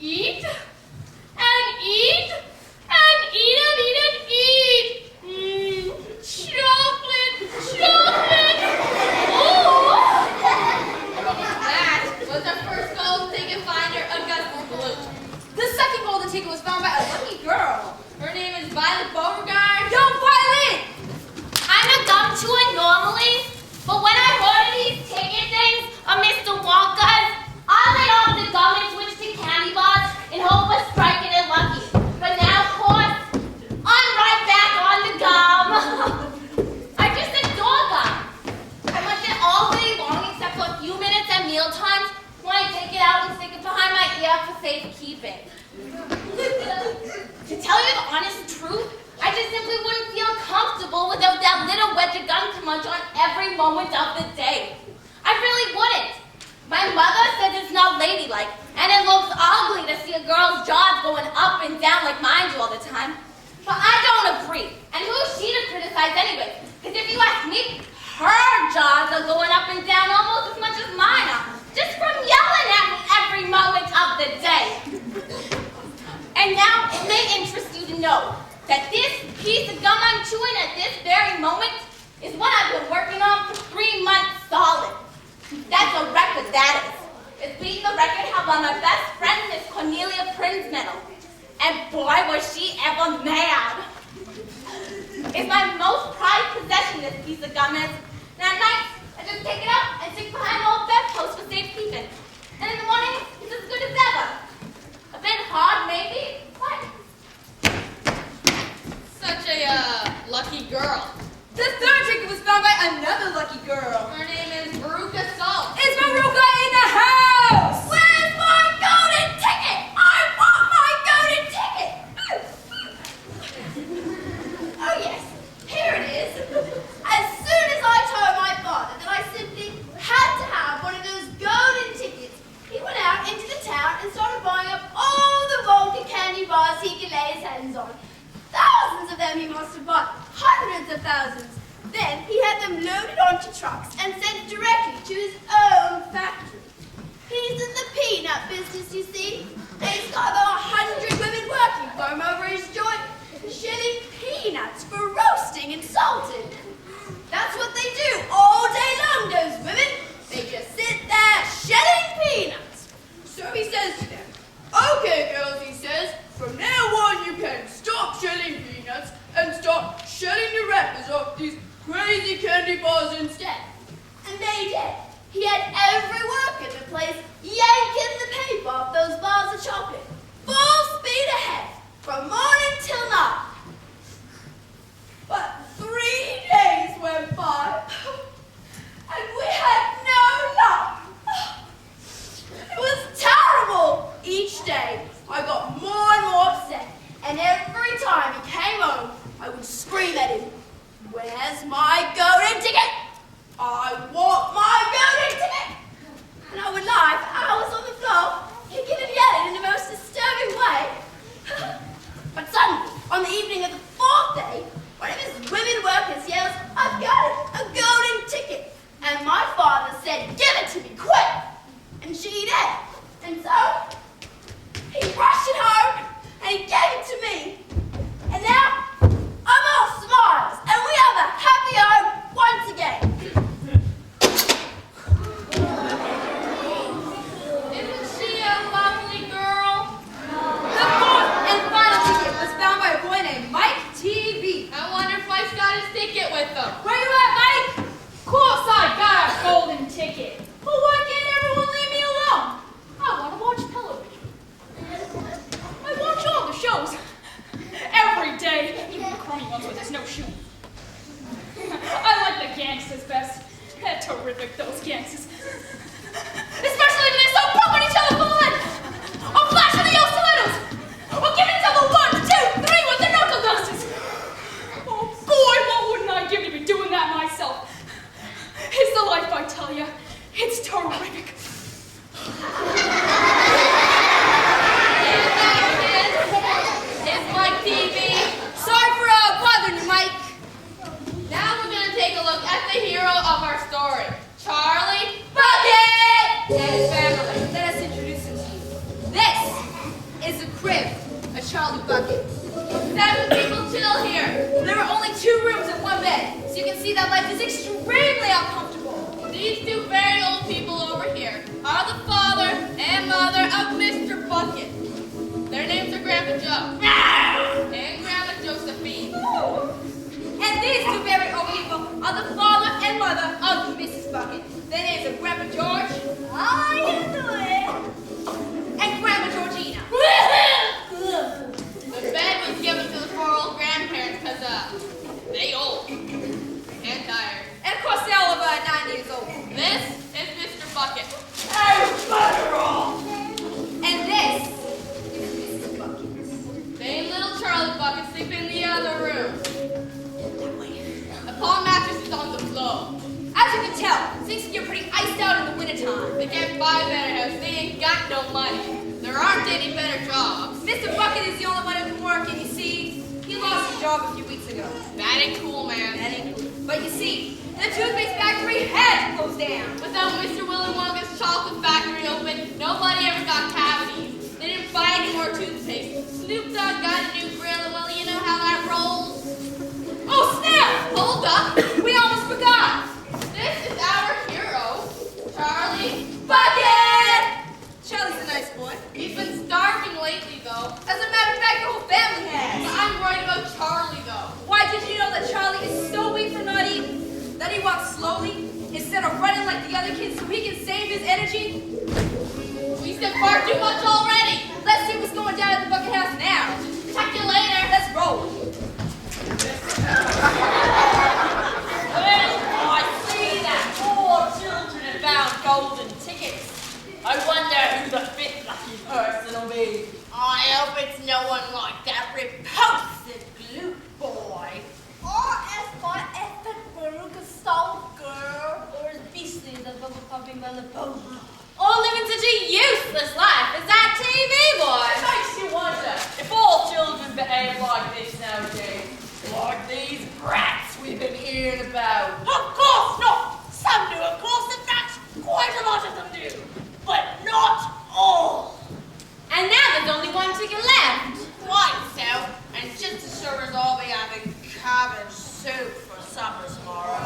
Eat and eat honest truth, I just simply wouldn't feel comfortable without that little wedge of gum to munch on every moment of the day. I really wouldn't. My mother says it's not ladylike, and it looks ugly to see a girl's jaws going up and down like mine do all the time. But I don't agree. And who is she to criticize anyway? Because if you ask me, her jaws are going up and down almost as much as mine are, just from yelling at me every moment of the day. And now it may interest you to know that this piece of gum I'm chewing at this very moment is what I've been working on for 3 months solid. That's a record, that is. It's beating the record held by my best friend, Miss Cornelia Prinsmetal. And boy, was she ever mad. It's my most prized possession, this piece of gum is. And at night, I just take it out and stick behind an old bedpost for safekeeping. And in the morning, it's as good as ever. A bit hard, maybe, but... Such a, lucky girl. The third ticket was found by another lucky girl. Her name is Veruca Salt. Is Veruca in the house? Where's my golden ticket? I want my golden ticket! Oh yes, here it is. As soon as I told my father that I simply had to have one of those golden tickets, he went out into the town and started buying up all the Wonka candy bars he could lay his hands on. Thousands of them he must have bought, hundreds of thousands. Then he had them loaded onto trucks and sent directly to his own factory. He's in the peanut business, you see. And he's got about 100 women working for him over his joint, shelling peanuts for roasting and salting. That's what they do all day long, those women. They just sit there shelling peanuts. So he says to them, "Okay, girls," he says, "from now on you can stop shelling peanuts and start shelling the wrappers off these crazy candy bars instead." And they did. He had every worker in the place yanking the paper off those bars of chocolate. Full speed ahead, from morning till night. But 3 days went by, and we had no luck. It was terrible. Each day, I got more and more upset, and every time he came home, I would scream at him, "Where's my golden ticket? I want my golden ticket!" And I would lie for hours on the floor, kicking and yelling in the most disturbing way. But suddenly, on the evening of the 4th day, one of his women workers yells, "I've got it, a golden ticket!" And my father said, "Give it to me, quick!" And she did. And so, he rushed it home, and he gave it to me. And now, I'm all smiles, and we have a happy home once again. Isn't she a lovely girl? The fourth and final ticket was found by a boy named Mike Teavee. I wonder if Mike's got his ticket with him. Where you at, Mike? Of course I got a golden ticket. But why can't everyone leave me alone? I want to watch television. I watch all the shows. Every day. Even the crummy ones with his no shoe. I like the gangsters best. They're terrific, those gangsters. Especially when they're so pumping each other full of lead. Or flashing the old stilettos. Or giving each other 1, 2, 3 with the knuckle dusters. Oh boy, what wouldn't I give to be doing that myself? It's the life, I tell ya. It's terrific. It's Mike Teavee. Sorry for bothering you, Mike. Now we're going to take a look at the hero of our story, Charlie Bucket! and his family. Let us introduce him to you. This is a crib, a Charlie Bucket. 7 people chill here. There are only 2 rooms and 1 bed, so you can see that life is extremely uncomfortable. These 2 very old people over here are the father and mother of Mr. Bucket. Their names are Grandpa Joe and Grandma Josephine. And these 2 very old people are the father and mother of Mrs. Bucket. Their names are Grandpa George. How you doing? And Grandma Georgina. The bed was given to the 4 old grandparents because, they old and tired. And of course they're all about 9 years old. This is Mr. Bucket. And this is Mrs. Bucket. They little Charlie tell. Thinks you're pretty iced out in the wintertime. They can't buy a better house. They ain't got no money. There aren't any better jobs. Mr. Bucket is the only one who can work, and you see, he lost his job a few weeks ago. That ain't cool, man. That ain't cool. But you see, the toothpaste factory had to close down. Without Mr. Willy Wonka's chocolate factory open, nobody ever got cavities. They didn't buy any more toothpaste. Snoop Dogg got a new grill, and well, you know how that rolls. Oh, snap! Hold up! We almost forgot! This is our hero, Charlie. Bucket! Charlie's a nice boy. He's been starving lately, though. As a matter of fact, the whole family But has. I'm worried about Charlie, though. Why, did you know that Charlie is so weak from not eating that he walks slowly instead of running like the other kids so he can save his energy? We said far too much already. Let's see what's going down at the Bucket House now. Check you later. Let's roll. Well, I see that 4 children have found golden tickets. I wonder who the 5th lucky person will be. I hope it's no one like that repulsive glue boy. Or as far as the Veruca style girl, or as beastly as the bubble popping by the boat. All living such a useless life as that TV boy. It makes you wonder if all children behave like this nowadays. Like these brats we've been hearing about. Of course not! Some do, of course. In fact, quite a lot of them do. But not all. And now there's only one ticket left. Quite so. And just as sure as I'll be having cabbage soup for supper tomorrow.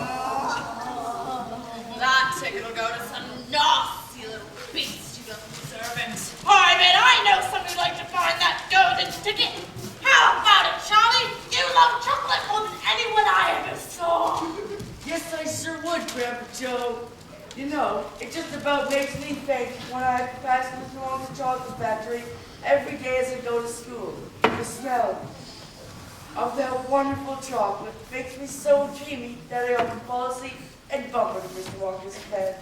That ticket will go to some nasty little beast who doesn't deserve it. I bet I know somebody who'd like to find that golden ticket. How about it, Charlie? You love chocolate more than anyone I ever saw. Yes, I sure would, Grandpa Joe. You know, it just about makes me think when I pass Mr. Wonka's chocolate factory every day as I go to school. The smell of that wonderful chocolate makes me so dreamy that I often fall asleep and bump into Mr. Wonka's head.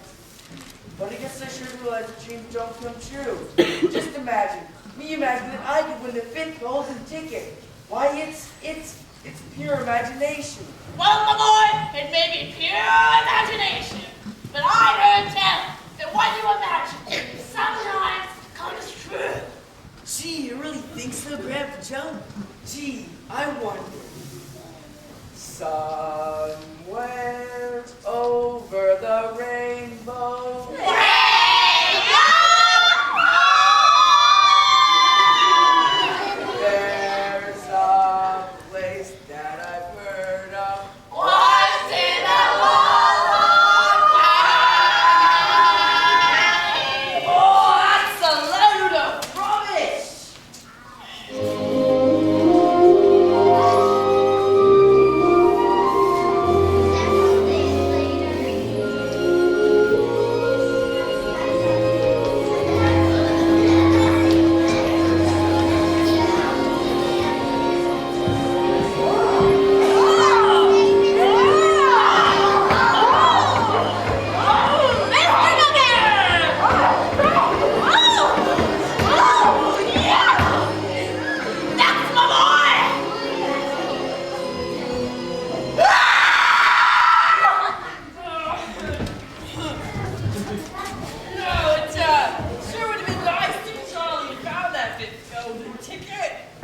But I guess I sure realize the dreams don't come true. Just imagine that I could win the 5th golden ticket. Why, it's pure imagination. Well, my boy, it may be pure imagination, but I heard tell that what you imagine sometimes comes true. Gee, you really think so, Grandpa Joe? Gee, I wonder. Somewhere over the rainbow. There's a place that I've heard of. Once in a long time. Oh, that's a load of rubbish!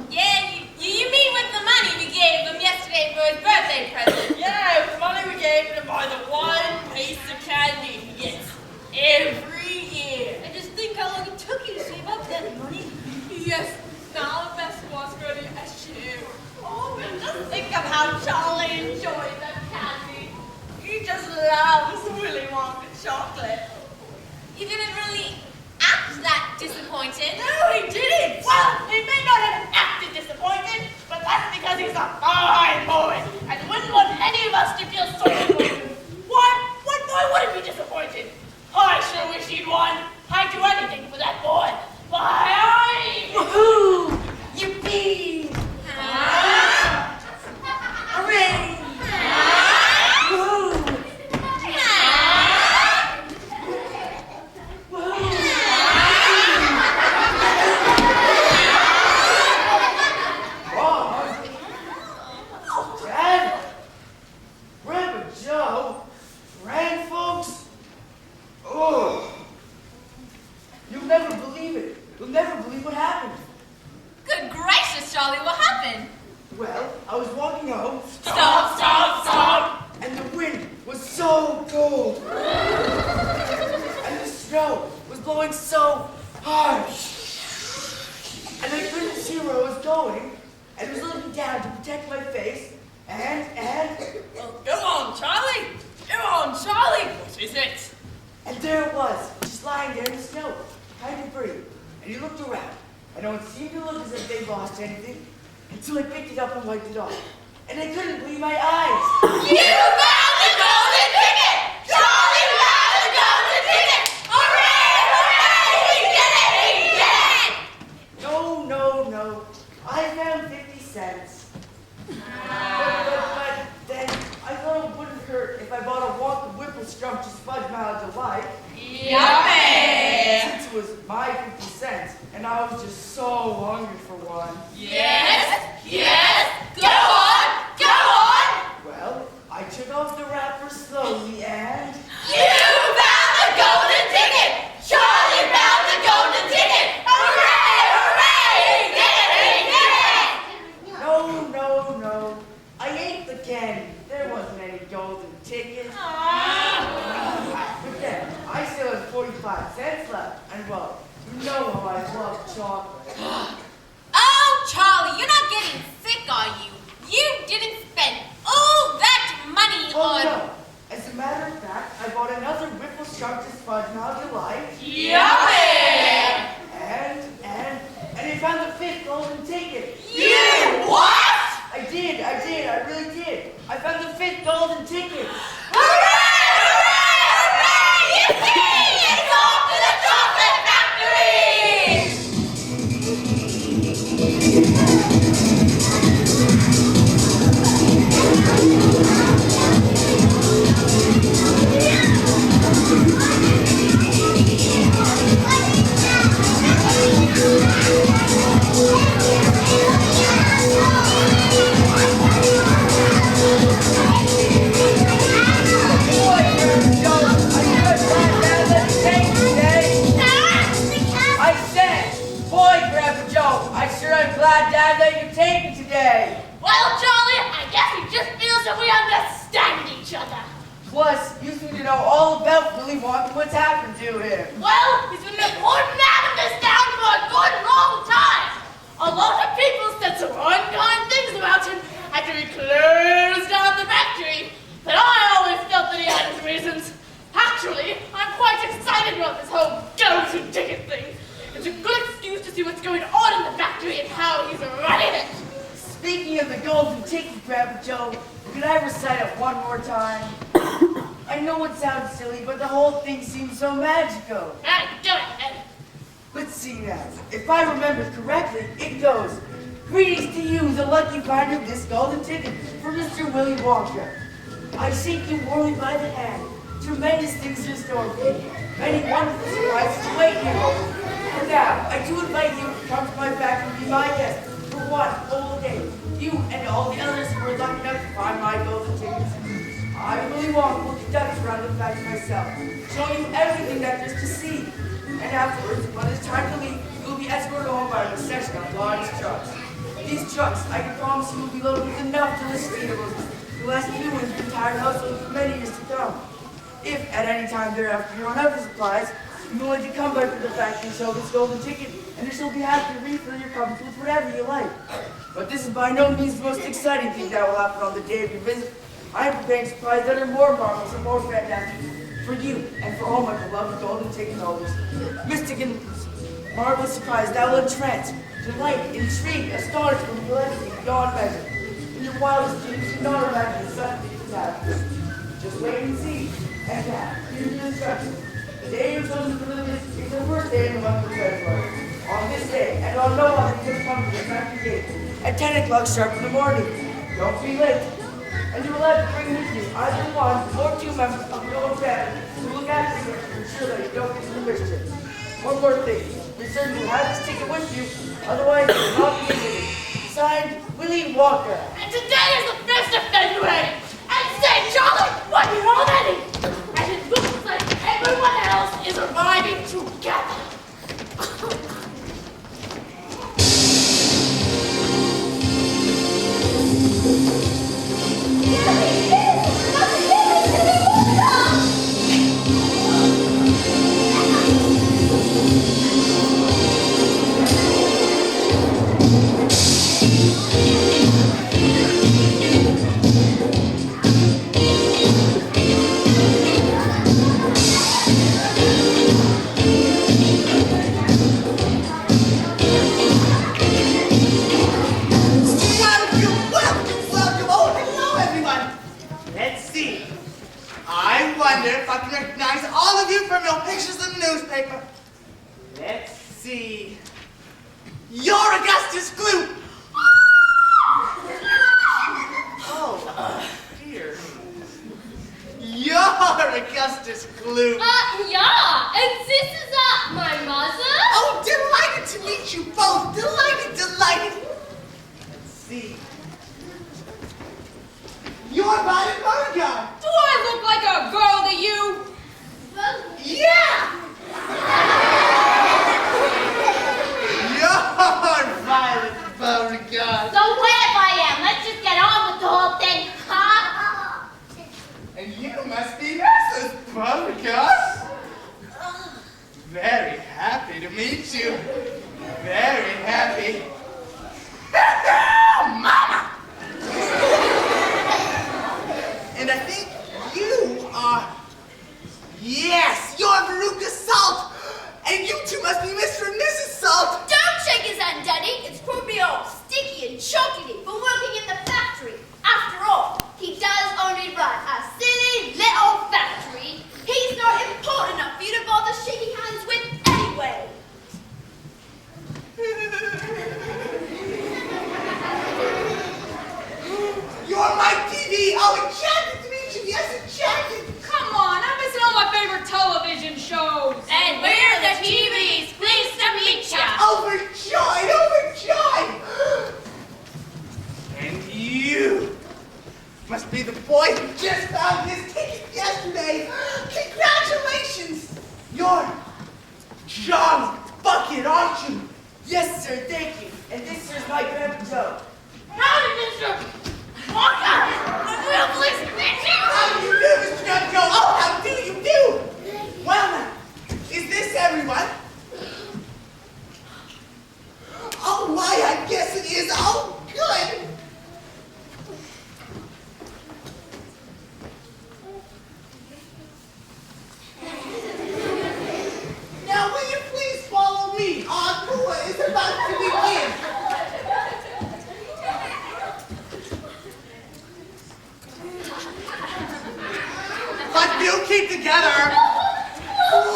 Yeah, you mean with the money we gave him yesterday for his birthday present? Yeah, the money we gave him to buy the one piece of candy he gets every year. And just think how long it took you to save up that money. Yes, now the best was going to SJF. Oh, but just think of how Charlie enjoyed that candy. He just loves Willy Wonka chocolate. You didn't really act that disappointed. No, he didn't. Well, he may not have acted disappointed, but that's because he's a fine boy and wouldn't want any of us to feel sorry for him. Why, what boy wouldn't be disappointed? I sure wish he'd won. I'd do anything for that boy. Why, Woohoo! Yippee! Hooray! Woohoo! Dad? Grandpa Joe? Grandfolks? Well, I was walking home. Stop, stop, stop! And the wind was so cold. And the snow was blowing so hard. And I couldn't see where I was going. And was looking down to protect my face. And Well, go on, Charlie. Go on, Charlie. What is it? and there it was, just lying there in the snow, kind of free. And he looked around. And no one seemed to look as if they lost anything. Until I picked it up and wiped it off. And I couldn't believe my eyes. You found the golden ticket! Charlie found the golden ticket! Hooray! Hooray! He did it! He did it! No. I found 50 cents. But then I thought it wouldn't hurt if I bought a Wonka Whipple Scrumptious Fudge Mile Delight. Yummy! Since it was my 50 cents, and I was just so hungry for one. Yes! Yes! Go on! Go on! Well, I took off the wrapper slowly and... You found the golden ticket! Charlie found the golden ticket! Hooray! Hooray! He did it! He did it! No. I ate the candy. There wasn't any golden ticket. But then, I still had 45 cents left. And well, you know how I love chocolate. Oh, Charlie, you're not getting sick, are you? You didn't spend all that money Oh on... no. As a matter of fact, I bought another Whipple Scrumptious Fudge Mile Delight. Yummy! And I found the 5th golden ticket. You what? I did. I really did. I found the 5th golden ticket. Hooray! Hooray! Hooray! Yippee! It's off to the chocolate Glad Dad let you take me today. Well, Charlie, I guess he just feels that we understand each other. Plus, you seem to know all about Willy Wonka, what's happened to him. Well, he's been an important man in this town for a good long time. A lot of people said some unkind things about him after he closed down the factory, but I always felt that he had his reasons. Actually, I'm quite excited about this whole golden ticket thing. It's a good excuse to see what's going on in the factory and how he's running it. Speaking of the golden ticket, Grandpa Joe, could I recite it one more time? I know it sounds silly, but the whole thing seems so magical. Alright, do it, Ed. Let's see now. If I remember correctly, it goes, "Greetings to you, the lucky finder of this golden ticket for Mr. Willy Wonka. I shake you warmly by the hand. Tremendous things in store for you. Many wonderful surprises await you. And now, I do invite you to come to my factory and be my guest for one whole day. You and all the others who are lucky enough to find my golden tickets. I, Willy Wonka, will conduct around the factory myself, showing you everything that there's to see. And afterwards, when it's time to leave, you will be escorted home by a procession of large trucks. These trucks, I can promise you, will be loaded with enough delicious eatables to last you and your entire household for many years to come. If at any time thereafter you run out of supplies, you will need to come back to the factory and show this golden ticket, and you shall be happy to refill your cupboards with whatever you like. But this is by no means the most exciting thing that will happen on the day of your visit. I am preparing surprises that are more marvelous and more fantastic for you and for all my beloved golden ticket holders. Mystic and marvelous surprises that will entrance, delight, intrigue, astonish, and bless you beyond measure. In your wildest dreams, you not imagine such things as happen. Just wait and see. And now, here's your instructions. The day you're chosen to deliver this is the first day in the month of February. On this day, and on no other, just come to the factory gate at 10 o'clock sharp in the morning. Don't be late. And you're allowed to bring with you either one or two members of your own family to look after you and ensure that you don't get into mischief. One more thing. Be certain you have this ticket with you, otherwise you will not be admitted. Signed, Willy Wonka. And today is the 1st of February. And say, Charlie, what you already? And it looks like everyone else is arriving together. wonder if I can recognize all of you from your pictures in the newspaper. Let's see. You're Augustus Gloop. Oh, dear. You're Augustus Gloop. Yeah, and this is, my mother? Oh, delighted to meet you both. Delighted. Let's see. You're Violet Veruca. Do I look like a girl to you? Yeah! You're Violet Veruca. So what if I am? Let's just get on with the whole thing, huh? And you must be Mrs. Veruca. Very happy to meet you. Very happy. Mama! And I think you are... Yes, you're Veruca Salt. And you two must be Mr. and Mrs. Salt. Don't shake his hand, Daddy. It's probably all sticky and chocolatey from working in the factory. After all, he does only run a silly little factory. He's not important enough for you to bother shaking hands with anyway. You're my Teavee. Oh, enchanted to meet you. Yes, enchanted. Come on, I'm missing all my favorite television shows. And we're the Teavees. Pleased to meet ya. Overjoyed. And you must be the boy who just found his ticket yesterday. Congratulations. You're John Bucket, aren't you? Yes, sir, thank you. And this is my Grandpa Joe. Howdy, Mr. Wonka! I'm real pleased to meet you! How do you do, Mr. John Joe? Oh, how do you do? Well, now, is this everyone? Oh, why, I guess it is. Oh, good. Now, will you please follow me? Our tour is about to begin. But you keep together.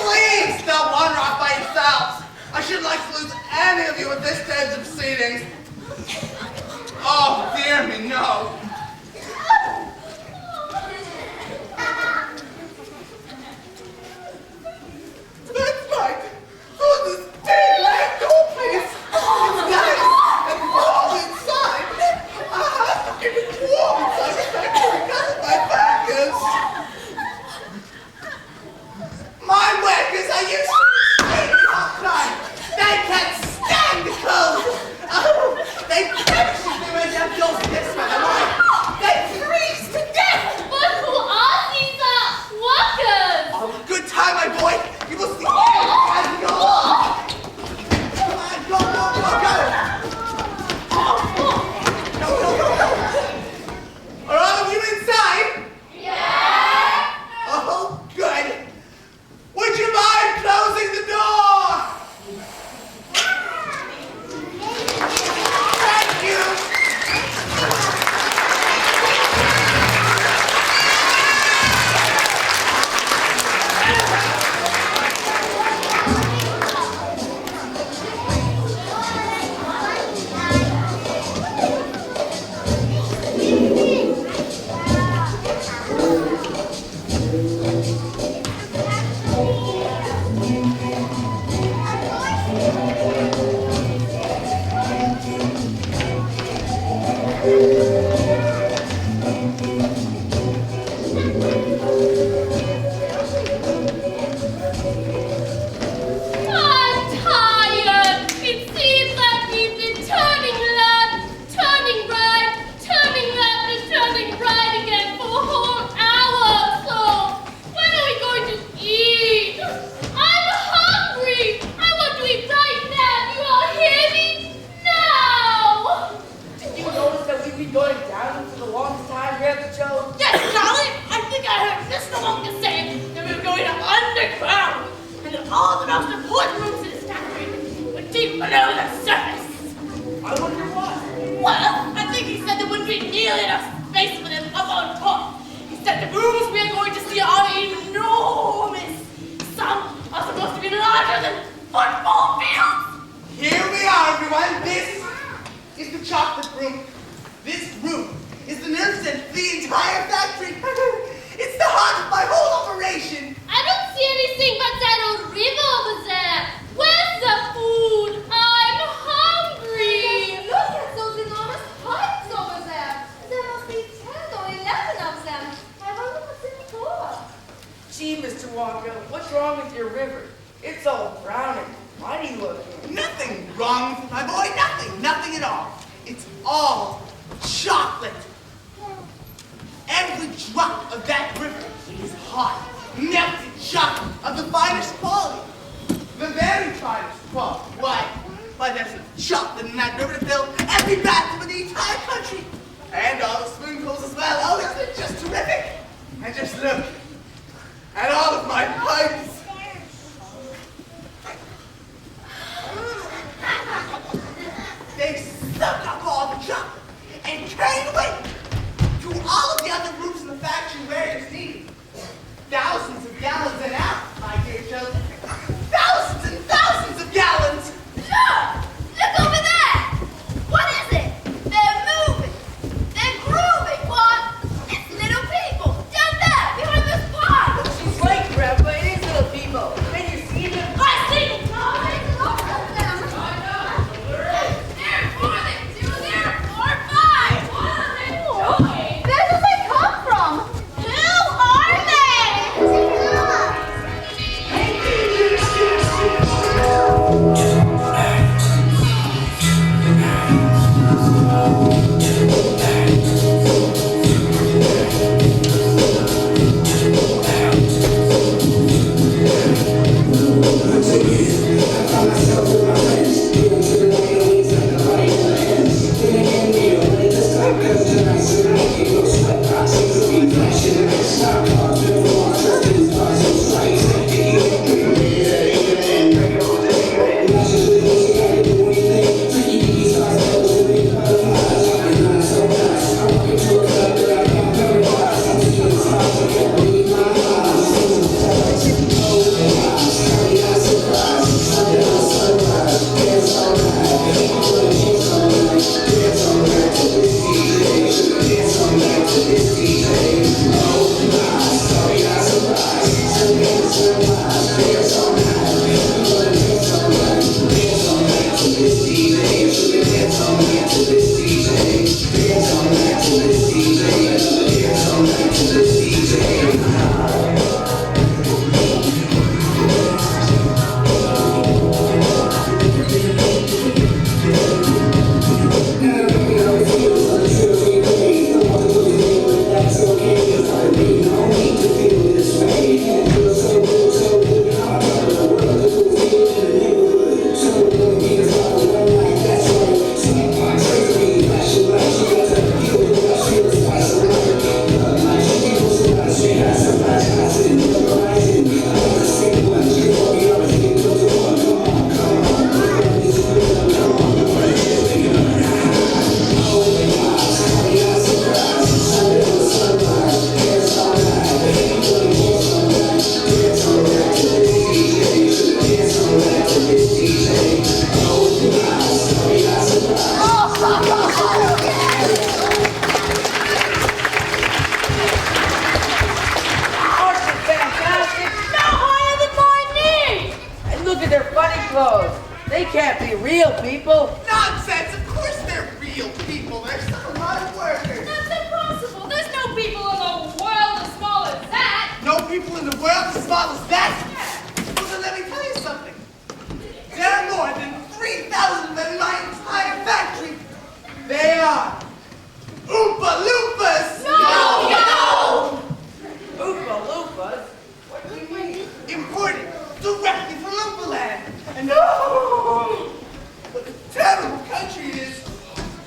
Please don't wander off by yourselves. I shouldn't like to lose any of you at this stage of proceedings. Oh, dear me, no. That's right. Oh, this big red door, please. It's nice and warm inside. I have to keep it warm inside the factory because of my backers. My workers are used to extremely hot time. They can't stand the cold. Oh, they perish if they went outdoors in this weather. They freeze to death. But who are these, workers? Oh, good time, my boy. You will see as you go along. Come on, go. Go. Are all of you inside? Yeah. Oh, good. Would you mind closing the door? Thank you. I'm tired. It seems like we've been turning left, turning right, turning left, and turning right again for a whole hour or so. When are we going to eat? I'm hungry. I want to eat right now. You all hear me? Now. Did you notice that we've been going down for the longest time, Grandpa Joe? Yes, Charlie! I think I heard Mr. Wonka say that we were going underground, and that all the most important rooms in this factory were deep below the surface. I wonder why. Well, I think he said there wouldn't be nearly enough space for them up on top. He said the rooms we are going to see are enormous. The entire factory. It's the heart of my whole operation. I don't see anything but that old river over there. Where's the food? I'm hungry. Look at those enormous pipes over there. There must be 10 or 11 of them. I wonder what's in for. Gee, Mr. Wonka, what's wrong with your river? It's all brown and muddy looking. Nothing wrong with it, my boy. Nothing. Nothing at all. It's all chocolate. Every drop of that river is hot, melted chocolate of the finest quality. The very finest quality. Why, there's enough chocolate in that river to fill every bathroom in the entire country. And all the swimming as well. Oh, isn't it just terrific? And just look at all of my pipes. They suck up all the chocolate and carry it away to all of the other rooms in the factory where it's needed. Thousands of gallons an hour, my dear children. Thousands and thousands of gallons. Look over there. What is it? They're moving. They're grooving. What? It's little people down there behind this pond. She's right, Grandpa. It is little people. Can you see them? I see them. There's lots of them. There, 4 of them. 2 there. 4, 5. What are they doing? Where do they come from? Who are they? They can't be real people. Nonsense! Of course they're real people. They're some hard workers. That's impossible. There's no people in the world as small as that. No people in the world as small as that? Well, then let me tell you something. There are more than 3,000 of them in my entire factory. They are Oompa Loompas! No! Oompa Loompas? What do you mean? Imported directly from Oompa Land. And oh, what a terrible country it is.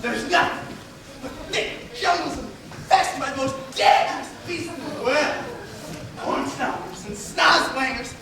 There's nothing but thick jungles infested by the most dangerous beasts in the world. Hornstalkers and snozwangers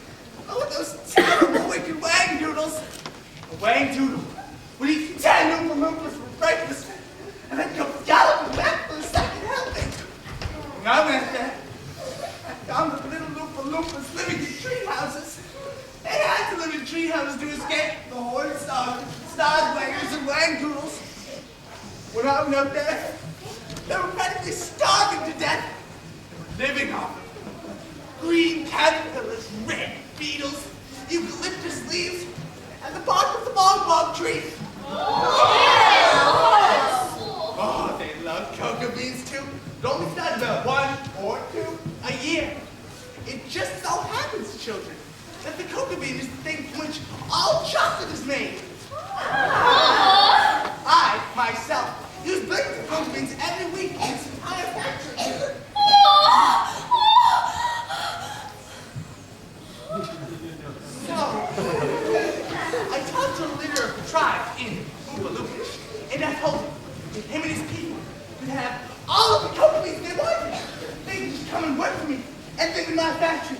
Institute, it only started about 1 or 2 a year. It just so happens, children, that the cocoa bean is the thing from which all chocolate is made. I, myself, use billions of cocoa beans every week in this entire factory. So, I talked to a leader of the tribe in Oompa Loompa, and I told him if him and his people could have all of the cocoa beans they wanted, they could just come and work for me and live in my factory.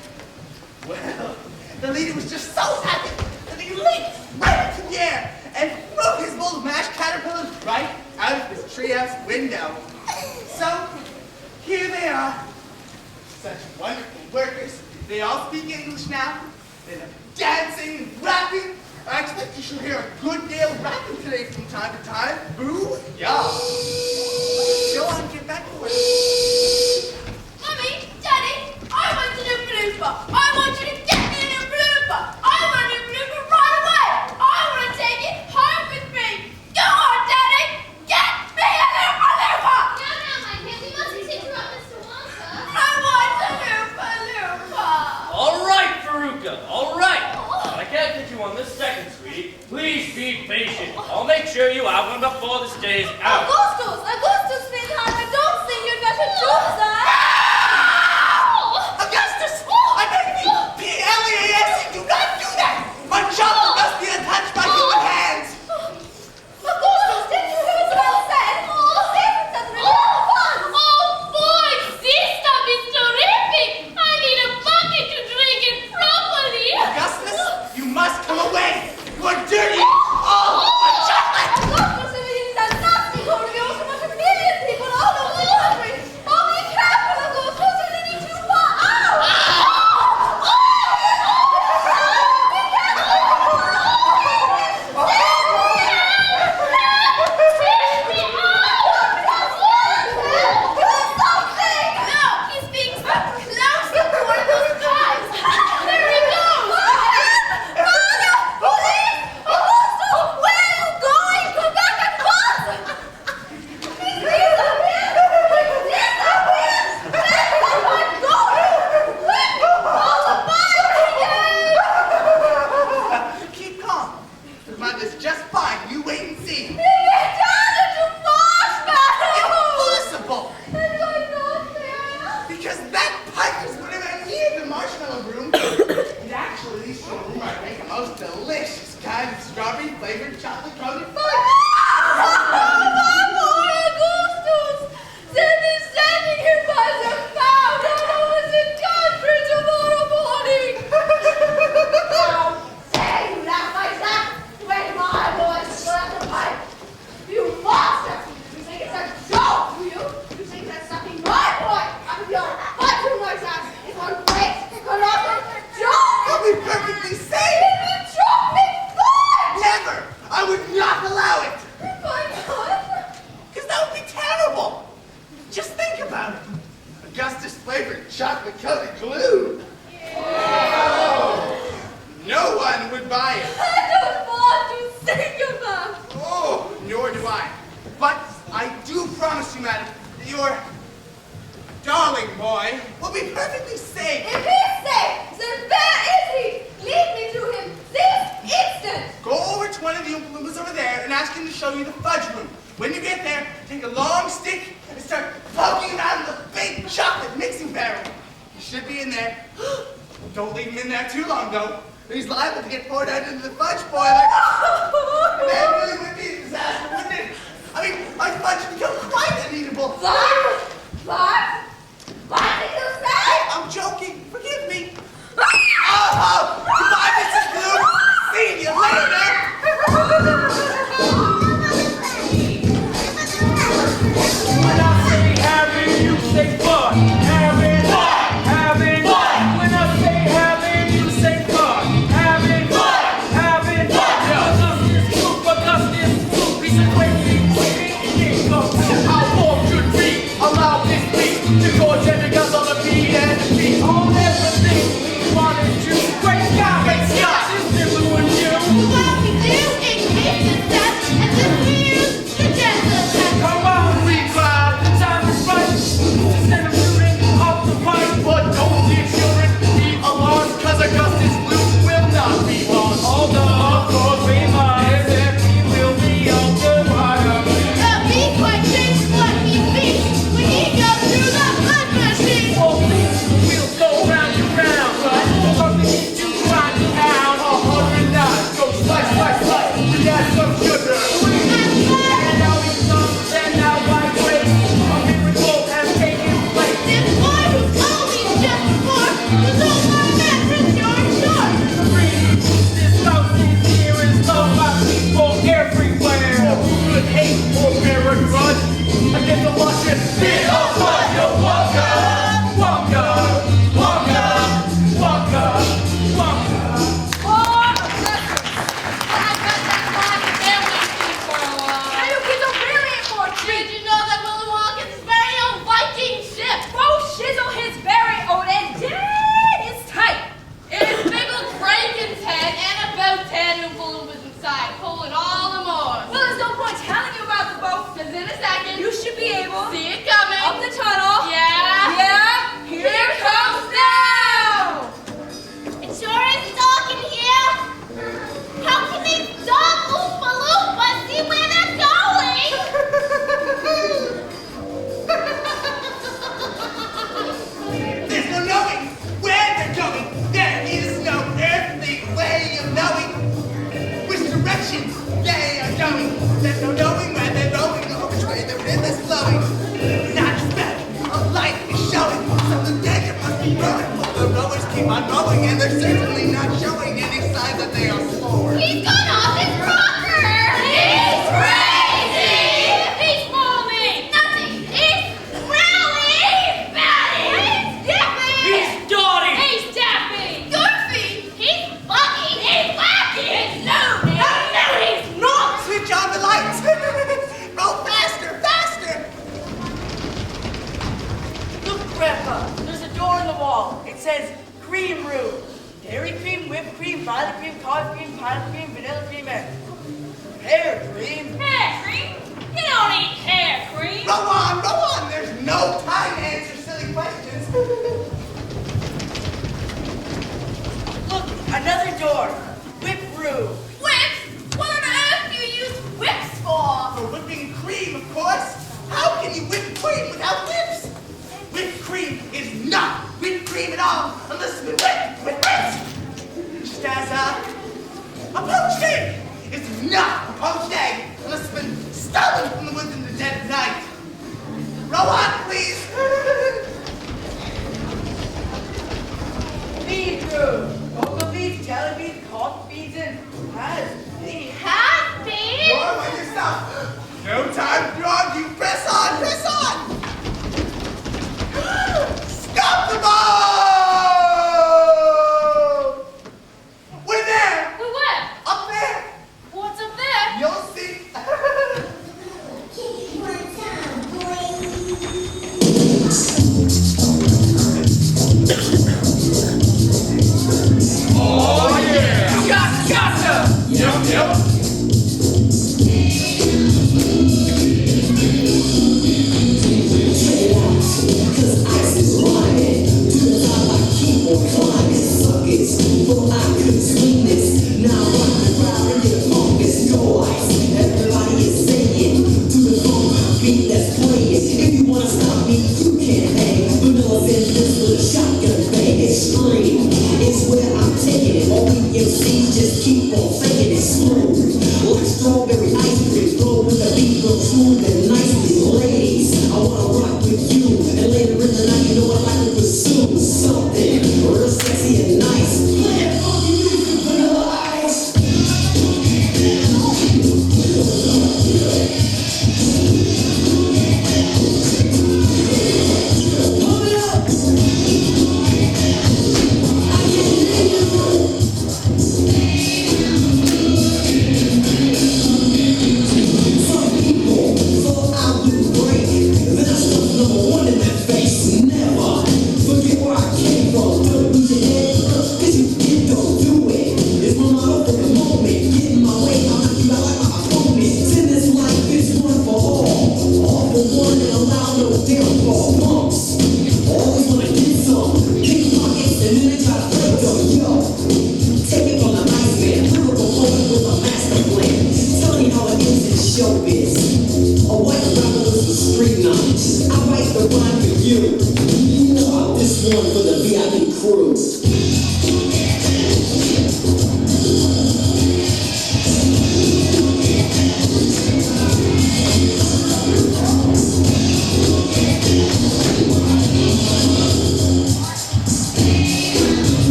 Well, the leader was just so happy that he leaped right into the air and threw his bowl of mashed caterpillars right out of his treehouse window. So, here they are. Such wonderful workers. They all speak English now. They're dancing and rapping. I expect you should hear a good deal of rapping today from time to time. Boo, yeah. Go on, get back to work. Mummy, Daddy, I want an Oompa Loompa. I want you to get me an Oompa Loompa. I want an Oompa Loompa right away. I want to take it home with me. Go on, Daddy, get me an Oompa Loompa. No, my kid, we mustn't interrupt Mr. Wonka. I want an Oompa Loompa. All right, Veruca, all right. But I can't get you on this second, sweetie. Please be patient. I'll make sure you have one before this day is out. Augustus, sweetheart, I don't think you'd better do that. Augustus! I beg you, P-L-E-A-S, do not do that! My chocolate must be untouched by human hands! Augustus, didn't you hear what I said? Stephen said we're having fun. Oh boy, this stuff is terrific! I need a bucket to drink it properly! Augustus, you must come away! You are dirty! Oh, my chocolate! Augustus, everything is nasty. We also must have million people all over the country. Oh, be careful, Augustus, you're leaning too far out. No, he's being close to one of those guys. There he goes. Mother, police! Augustus, where are you going? Come back at once! He's disappeared! Where is my goat? Quick, call the fire brigade! Keep calm. Your mother's just fine. You wait and see. He turned into marshmallows! Impossible! And I got there. Because that pipe is whatever near the marshmallow room. And actually, these children might make a most delicious kind of strawberry flavored chocolate coated fudge. My boy Augustus! They'll be sending him by the pound all over the country tomorrow morning! How dare you laugh like that when my boy still at the pipe? You monster! You think it's a joke, do you? You think that sucking my boy out of your butt like that is one great, colossal joke? I'll be perfectly safe. It's a chocolate fudge! Never! I would not allow it! My God! Because that would be terrible! Just think about it. Augustus flavored chocolate coated glue. No one would buy it. I don't want to think about it. Oh, nor do I. But I do promise you, madam, that your darling boy will be perfectly safe. If he's safe, then where is he? Lead me to him this instant. Go over to one of the Oompa Loompas over there and ask him to show you the fudge room. When you get there, take a long stick and start poking it out of the big chocolate mixing barrel. He should be in there. Don't leave him in there too long, though. He's liable to get poured out into the fudge boiler. And that really would be a disaster, wouldn't it? I mean, my fudge would become quite uneatable. What? What did you say? I'm joking. Forgive me. Oh, goodbye, Mrs. Blue. See you later. When I say having, you say fun. Having fun. Having fun. When I say having, you say fun. Having fun. Having fun. Augustus, piece of crazy. How long should we allow this beat to gorge and guzzle the beat and the beat? not mowing, and they're certainly not showing any signs that they are bored. He's gone off his rocker! He's crazy! He's foaming! Nothing! He's growling! He's batty! He's dipping! He's Dottie! He's dapping! Goofy! He's buggy! He's wacky! He's loony! Oh no, he's not! Switch on the lights! Roll faster, faster! Look, Grandpa, there's a door in the wall. It says cream room. Dairy cream, whipped cream, violet cream, coffee cream, pineapple cream, vanilla cream, and hair cream. Hair cream? You don't eat hair cream! Roll on! There's no time to answer silly questions. Look, another door. Whip room. Whips? What on earth do you use whips for? For whipping cream, of course. How can you whip cream without whips? Whipped cream is not whipped cream at all unless it's been whipped with whips. Just as a poached egg is not a poached egg unless it's been stolen from the woods in the dead of night. Roll on, please. Bean room. Cocoa beans, jelly beans, coffee beans, and has beans. Happy? You're with yourself. No time to argue. Press on, press on. Stop the ball! We're there. We're where? Up there. What's up there? You'll see. Oh yeah! Gotcha! Yep.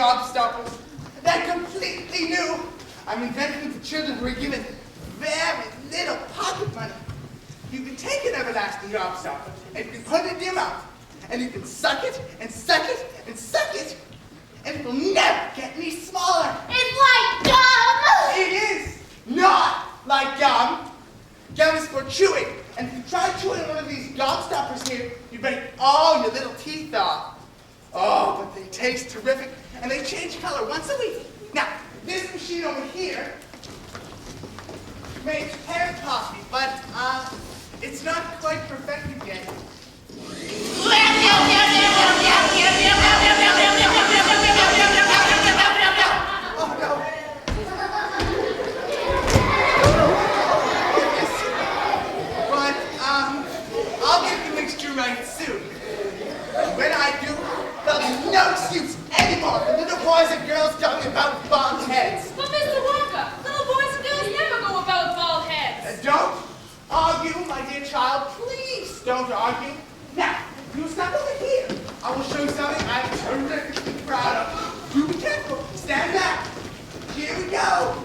Gobstoppers that completely I'm inventing them for children who are given very little pocket money. You can take an everlasting gobstopper and you can put it in your mouth, and you can suck it and suck it and suck it, and it will never get any smaller. It's like gum! It is not like gum. Gum is for chewing, and if you try chewing one of these gobstoppers here, you break all your little teeth off. Oh, but they taste terrific, and they change color once a week. Now, this machine over here makes pear coffee, but it's not quite perfected yet. Oh no. But I'll get the mixture right soon. When I do, there'll be no excuse anymore for little boys and girls talking about bald heads. But Mr. Wonka, little boys and girls never go about bald heads. Don't argue, my dear child. Please don't argue. Now, you stop over here. I will show you something I'm terrifically proud of. You be careful. Stand back. Here we go.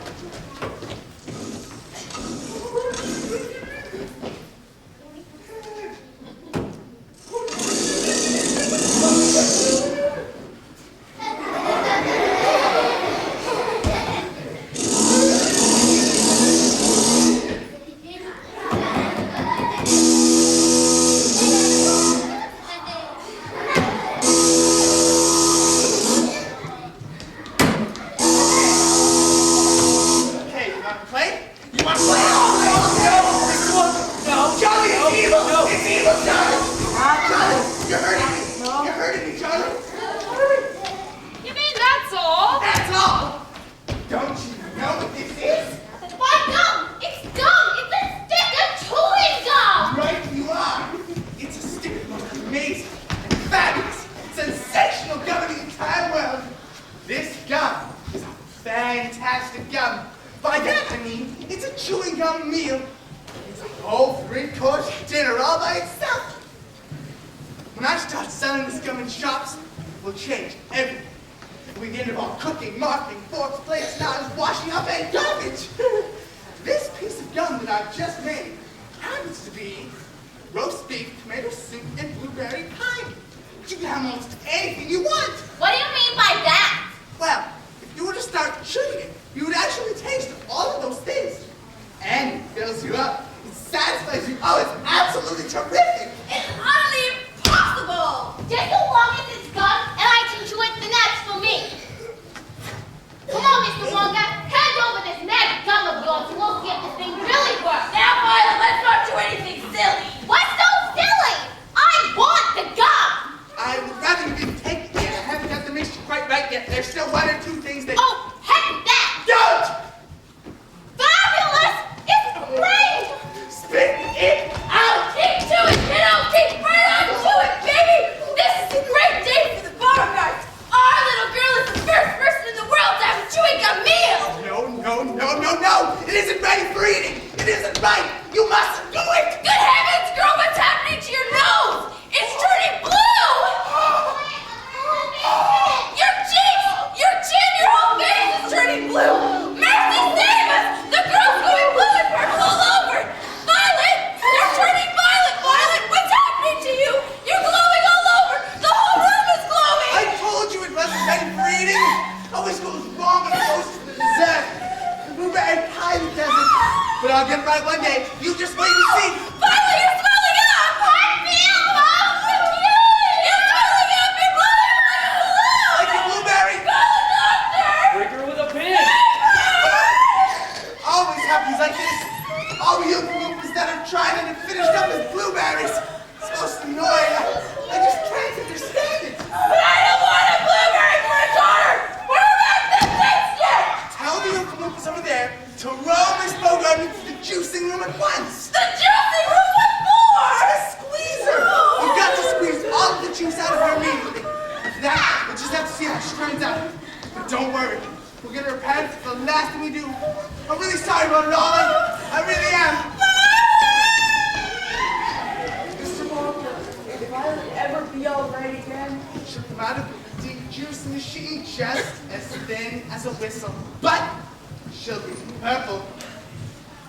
She'll be purple.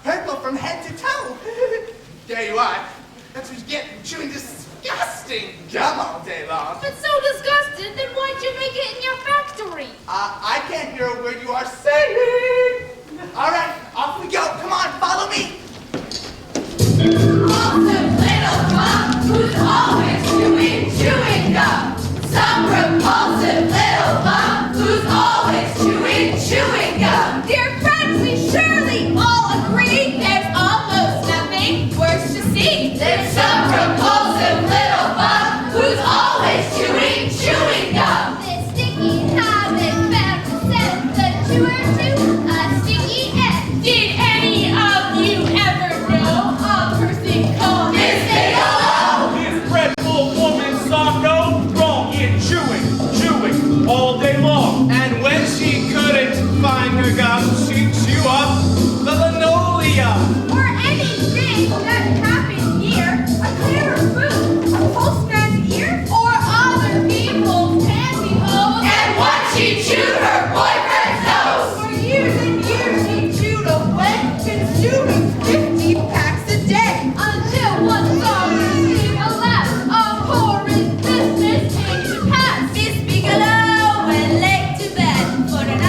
Purple from head to toe. There you are. That's what you get from chewing disgusting gum all day long. But so disgusted, then why'd you make it in your factory? I can't hear a word you are saying. All right, off we go. Come on, follow me. Repulsive little bum who's always chewing gum. Some repulsive little bum who's always chewing gum. Dear friends, we surely all agree there's almost nothing worse to see. There's some repulsive little bum who's always chewing gum. This sticky habit found to send the chewer to a sticky end. Did any of you ever know a person called Miss Bigelow? This dreadful woman saw no wrong in chewing all day long. And when she couldn't find her gum, she'd chew up the linoleum. or anything that happened near a clearer food, a postman's ear, or other people's pantyhose? And once she chewed her boyfriend's nose. For years and years she chewed away, consuming 50 packs a day. Until one summer she allowed a horrid business came to pass. Miss Bigelow went late to bed. For an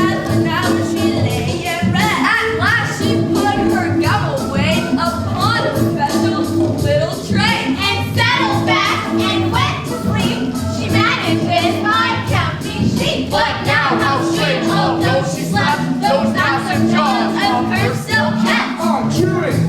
hour she lay and read. At last she put her gum away upon a special little tray and settled back and went to sleep. She managed it by counting sheep. But now how strange, although she slept, those knocks are jaws of her still kept. Oh, chewing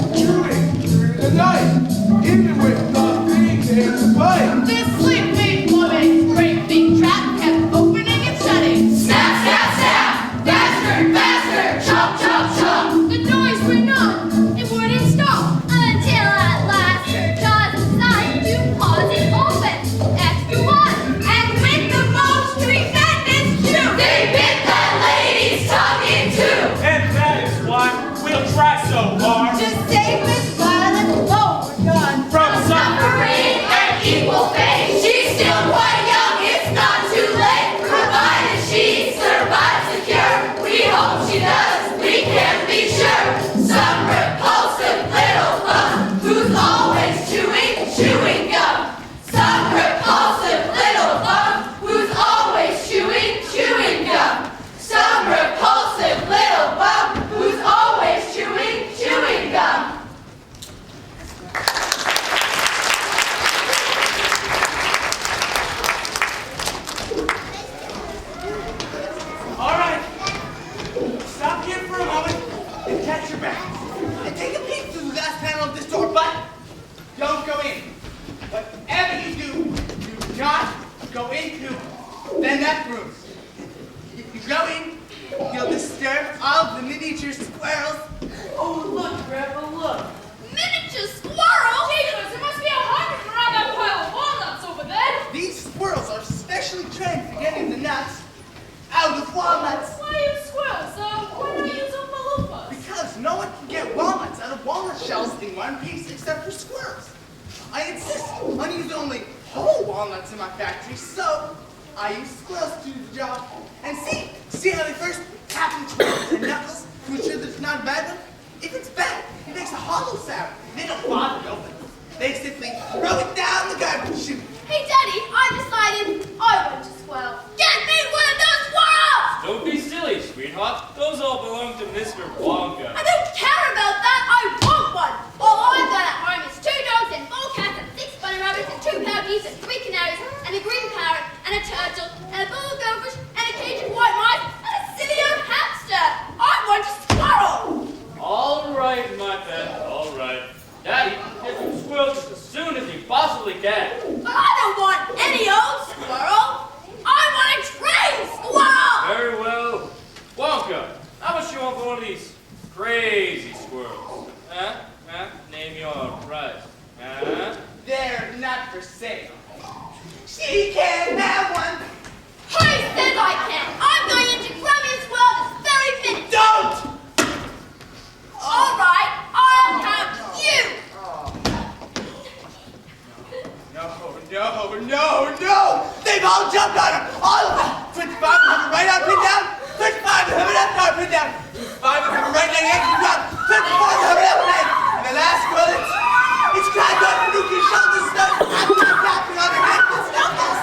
through the night, even with nothing in sight. This sleeping woman's great big trap kept opening and shutting. Snap, snap, snap. Faster, faster. Chomp, chomp, chomp. The noise went on, it wouldn't stop. Until at last her jaws decided to pause it open. Extra one. And with the most tremendous chew, They bit that lady's tongue in two. And that is why we'll try so hard to save Miss Violet, oh, we're done. from Suffering and equal fate. She's still quite young, it's not too late. Provided she survives the cure. We hope she does, we can't be sure. Some repulsive little bum who's always chewing gum. Some repulsive little bum who's always chewing gum. Some repulsive little bum who's always chewing gum. All right. Stop here for a moment and catch your breath. And take a peek through the glass panel of this door, but don't go in. Whatever you do not go into the nut rooms. If you go in, you'll disturb all the miniature squirrels. Oh, look, Grandpa, look. Miniature squirrel? Jesus, there must be 100 around that pile of walnuts over there. These squirrels are specially trained for getting the nuts out of walnuts. Why use squirrels? Why not use Oompa Loompas? Because no one can get walnuts out of walnut shells in one piece except for squirrels. I insist on using only whole walnuts in my factory, so I use squirrels to do the job. And see how they first tap each one with their knuckles to ensure that it's not bad enough? If it's bad, it makes a hollow sound. They don't bother to open it. They simply throw it down the garbage chute. Hey, Daddy, I decided I want to squirrel. Get me one of those squirrels! Don't be silly, sweetheart. Those all belong to Mr. Wonka. I don't care about that. I want one. All I've got at home is 2 dogs and 4 cats and 6 bunny rabbits and 2 puppies and 3 canaries and a green parrot and a turtle and a bull goldfish and a cage of white mice and a silly old hamster. I want a squirrel. All right, my pet, all right. Daddy, get some squirrels as soon as you possibly can. But I don't want any old squirrel. I want a trained squirrel. Very well. Wonka, how much you want for one of these crazy squirrels? Huh? Name your price. Huh? They're not for sale. She can have one. Who says I can? I'm going into Grummy's world this very minute. Don't! All right, I'll have you. No! They've all jumped on her! All of them! 25 have her right arm pinned down! 35 have her left arm pinned down! 25 have her flaming eggs run to the fourth airplane. And the last bullet, it's cracked on Veruca's shoulder, starts tapping on her neck and stumbles.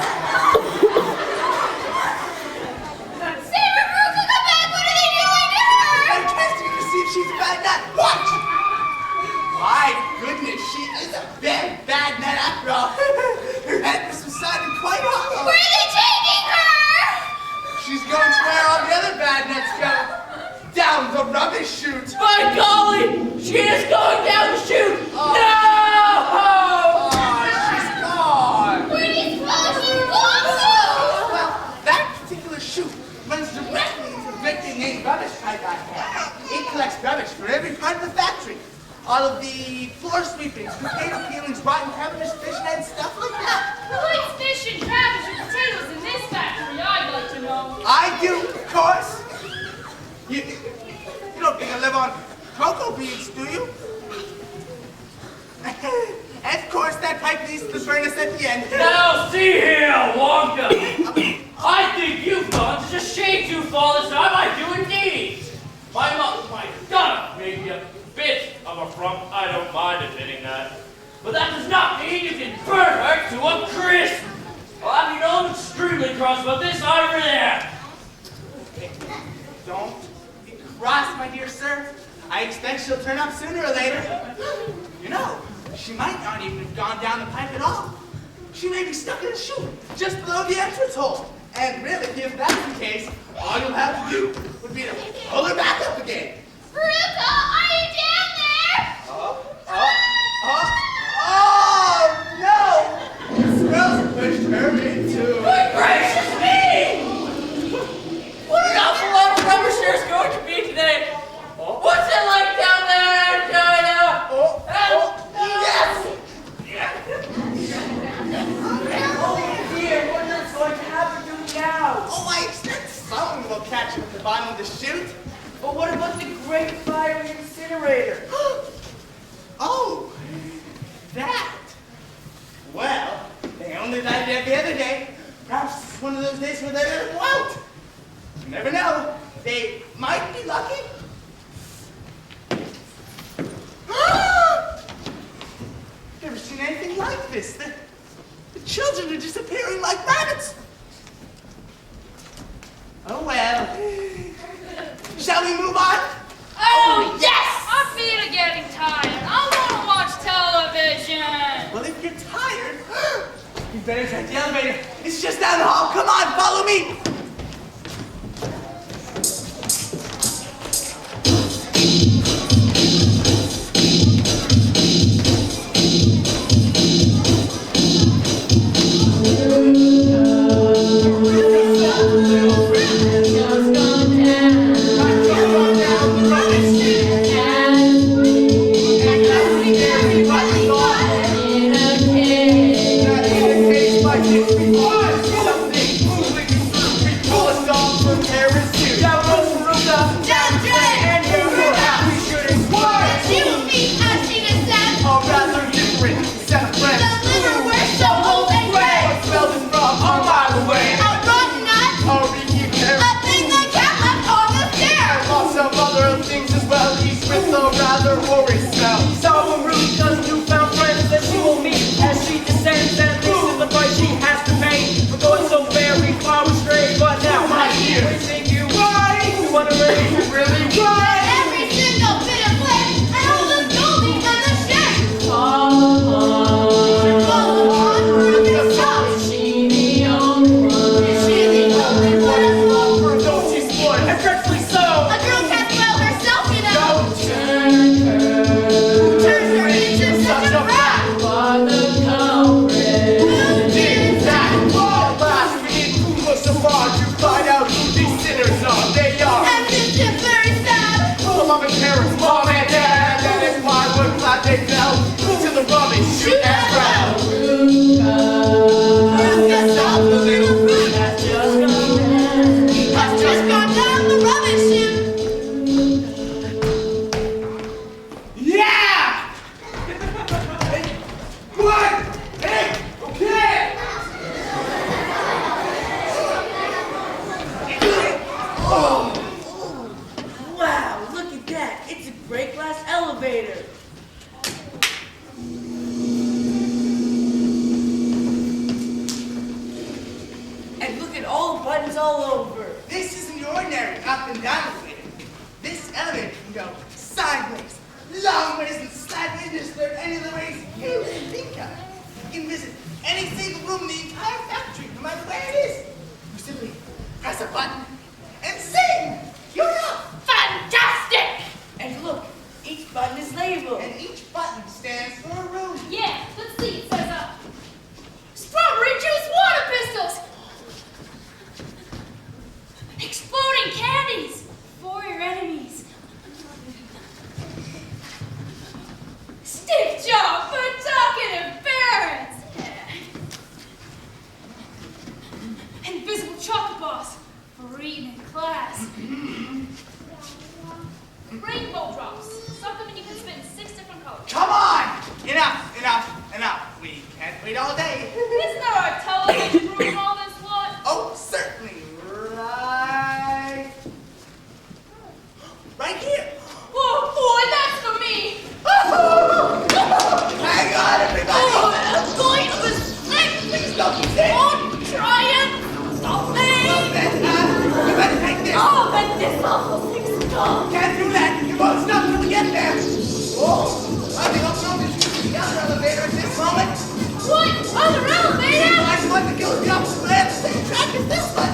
Say, Veruca, come back! What are they doing to her? They're testing to see if she's a bad nut. What? My goodness, she is a very bad nut after all. Her head was decided quite hollow. Where are they taking her? She's going to where all the other bad nuts go. Down the rubbish chute. By golly, she is going down the chute. Oh. No! She's gone. Where do you suppose she's gone to? Well, that particular chute runs directly into the great big main rubbish pipe I have. It collects rubbish for every part of the factory. All of the floor sweepings, potato peelings, rotten cabbages, fish heads, stuff like that. Who eats fish and cabbage and potatoes in this factory, I'd like to know. I do, of course. You don't think I live on cocoa beans, do you? And of course, that pipe leads to the furnace at the end. Now see here, Wonka. I think you've gone to just shade too far this time. I do indeed. My mother might have done maybe a bit of a frump. I don't mind admitting that. But that does not mean you can burn her to a crisp. Well, I mean, I'm extremely cross about this. I really am. Don't be cross, my dear sir. I expect she'll turn up sooner or later. You know, she might not even have gone down the pipe at all. She may be stuck in a chute just below the entrance hole. And really, if that's the case, all you'll have to do would be to pull her back up again. Veruca, are you down there? Oh, no! The squirrels pushed her into... Good gracious me! What an awful lot of rubbish there's going to be today. What's it like down there, China? Yes! Oh dear, what is going to happen to me now? Oh, I expect someone will catch him at the bottom of the chute. But what about the great fiery incinerator? Oh, that. Well, they only light it every other day. Perhaps it's one of those days where they let it go out. You never know. They might be lucky. Never seen anything like this. The children are disappearing like rabbits. Oh well. Shall we move on? Oh, yes! My feet are getting tired. I want to watch television. Well, if you're tired, you better take the elevator. It's just down the hall. Come on, follow me. is all over. This isn't your ordinary up and down elevator. This elevator can go sideways, long ways, and sideways. Just there any of the ways you can think of. You can visit any single room in the entire factory, no matter where it is. You simply press a button and sing. You're up. Fantastic! And look, each button is labeled. And each button stands for a room. Yeah, let's see. It says, strawberry juice water pistols. Exploding candies for your enemies. Stick job for talkative parents. Invisible chocolate bars for reading in class. Rainbow drops. Something you can spin 6 different colors. Come on! Enough, enough, enough. We can't wait all day. Isn't there a television room and all this lot? Oh, certainly. Right here. Oh boy, that's for me. Hang on, everybody. I'm going to mistake. Please don't be sick. Don't try and stop me. Well, then, you better take this. Oh, but this awful thing's gone. Can't do that. You won't stop till we get there. Oh, I think I'll throw this the other elevator at this moment. What? Other elevator? I just want to go the opposite way at the same track as this one.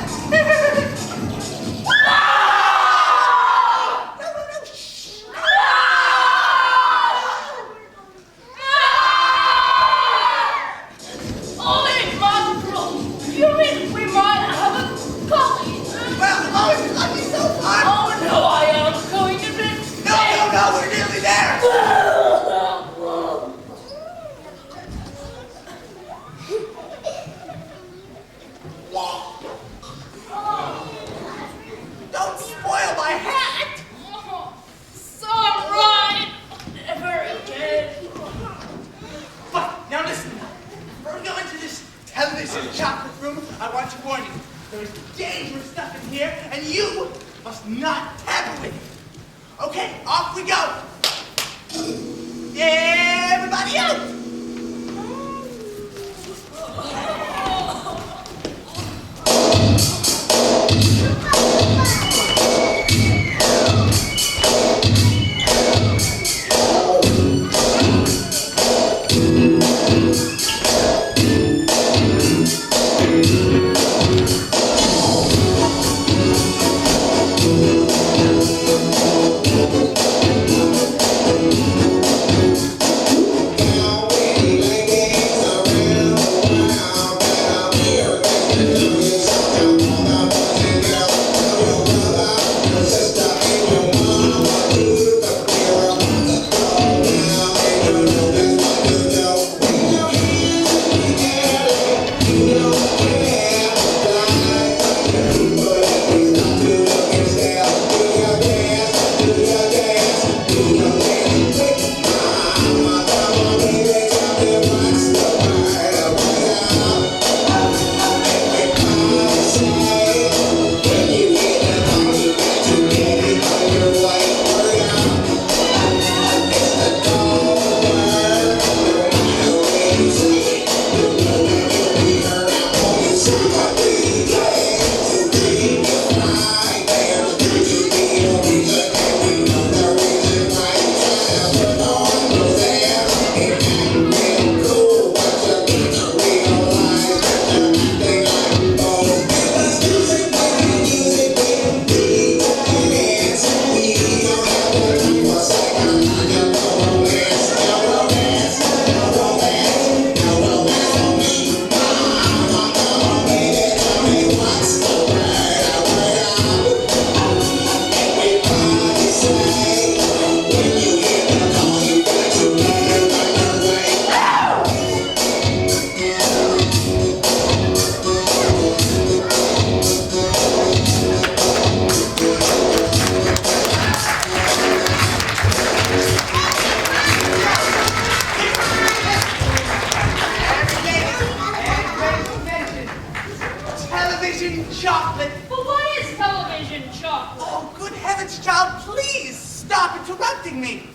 chocolate. But what is television chocolate? Oh, good heavens, child, please stop interrupting me.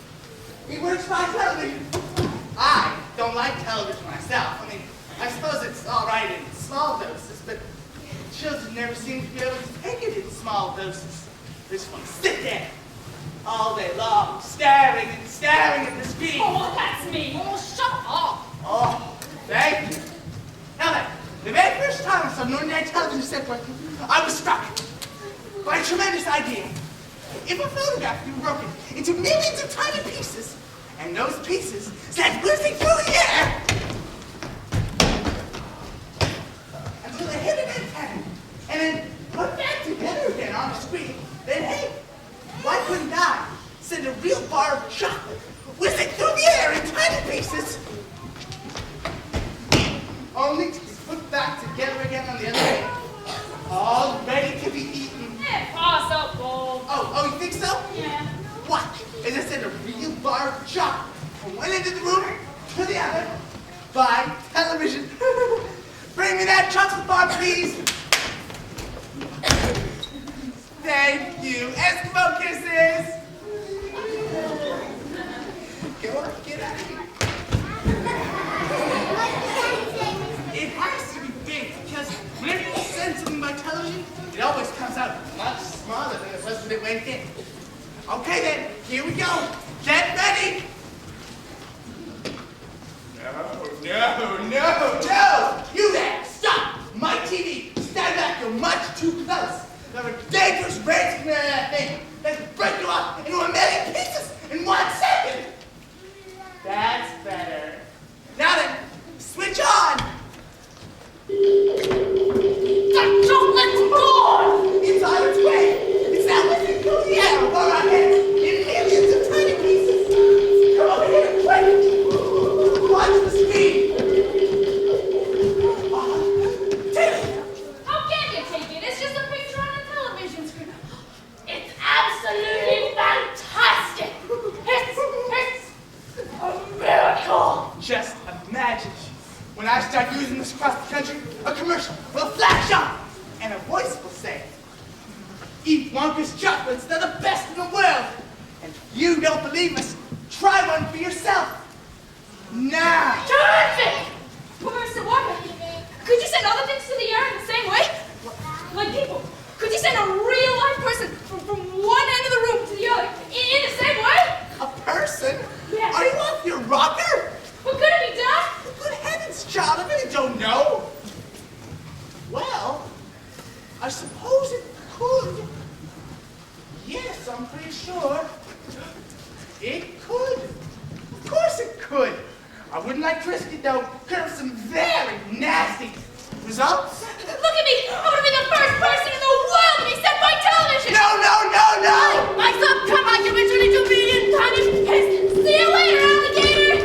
He works by television. I don't like television myself. I mean, I suppose it's all right in small doses, but Children never seem to be able to take it in small doses. They just want to sit there all day long, staring and staring at the screen. Oh, that's me. Oh, shut up. Oh, thank you. Now then, the very first time I saw an ordinary television set working, I was struck by a tremendous idea. If a photograph could be broken into millions of tiny pieces, and those pieces sent whizzing through the air until they hit an antenna, and then put back together again on the screen, then hey, why couldn't I send a real bar of chocolate whizzing through the air in tiny pieces, only to be put back together again on the other end, all ready to be eaten? Impossible. Oh, you think so? Yeah. Watch as I send a real bar of chocolate from one end of the room to the other by television. Bring me that chocolate bar, please. Thank you. Eskimo kisses. Go on, get out of here. It has to be big because whenever you send something by television, it always comes out much smaller than it was when it went in. Okay then, here we go. Get ready. No. You there, stop. My TV. Stand back, you're much too close. You're a dangerous race near that thing. They can break you up into a million pieces in 1 second. That's better. Now then, switch on. That chocolate's gone. It's on its way. It's now whizzing through the air above our heads in millions of tiny pieces. Come over here, quick. Watch the screen. Take it. How can you take it? It's just a picture on a television screen. It's absolutely fantastic. It's a miracle. Just imagine when I start using this across the country, a commercial will flash up and a voice will say, "Eat Wonka's chocolates, they're the best in the world." And if you don't believe us, try one for yourself. Now. Terrific. But Mr. Wonka, could you send other things to the air in the same way? Like people. Could you send a real life person from one end of the room to the other in the same way? A person? Yes. Are you off your rocker? But could it be done? Good heavens, child, I really don't know. Well, I suppose it could. Yes, I'm pretty sure. It could. Of course it could. I wouldn't like to risk it, though. Could have some very nasty results. Look at me! I want to be the first person in the world to be sent by television! No! My subcompact eventually to be in tiny pieces. See you later, alligator!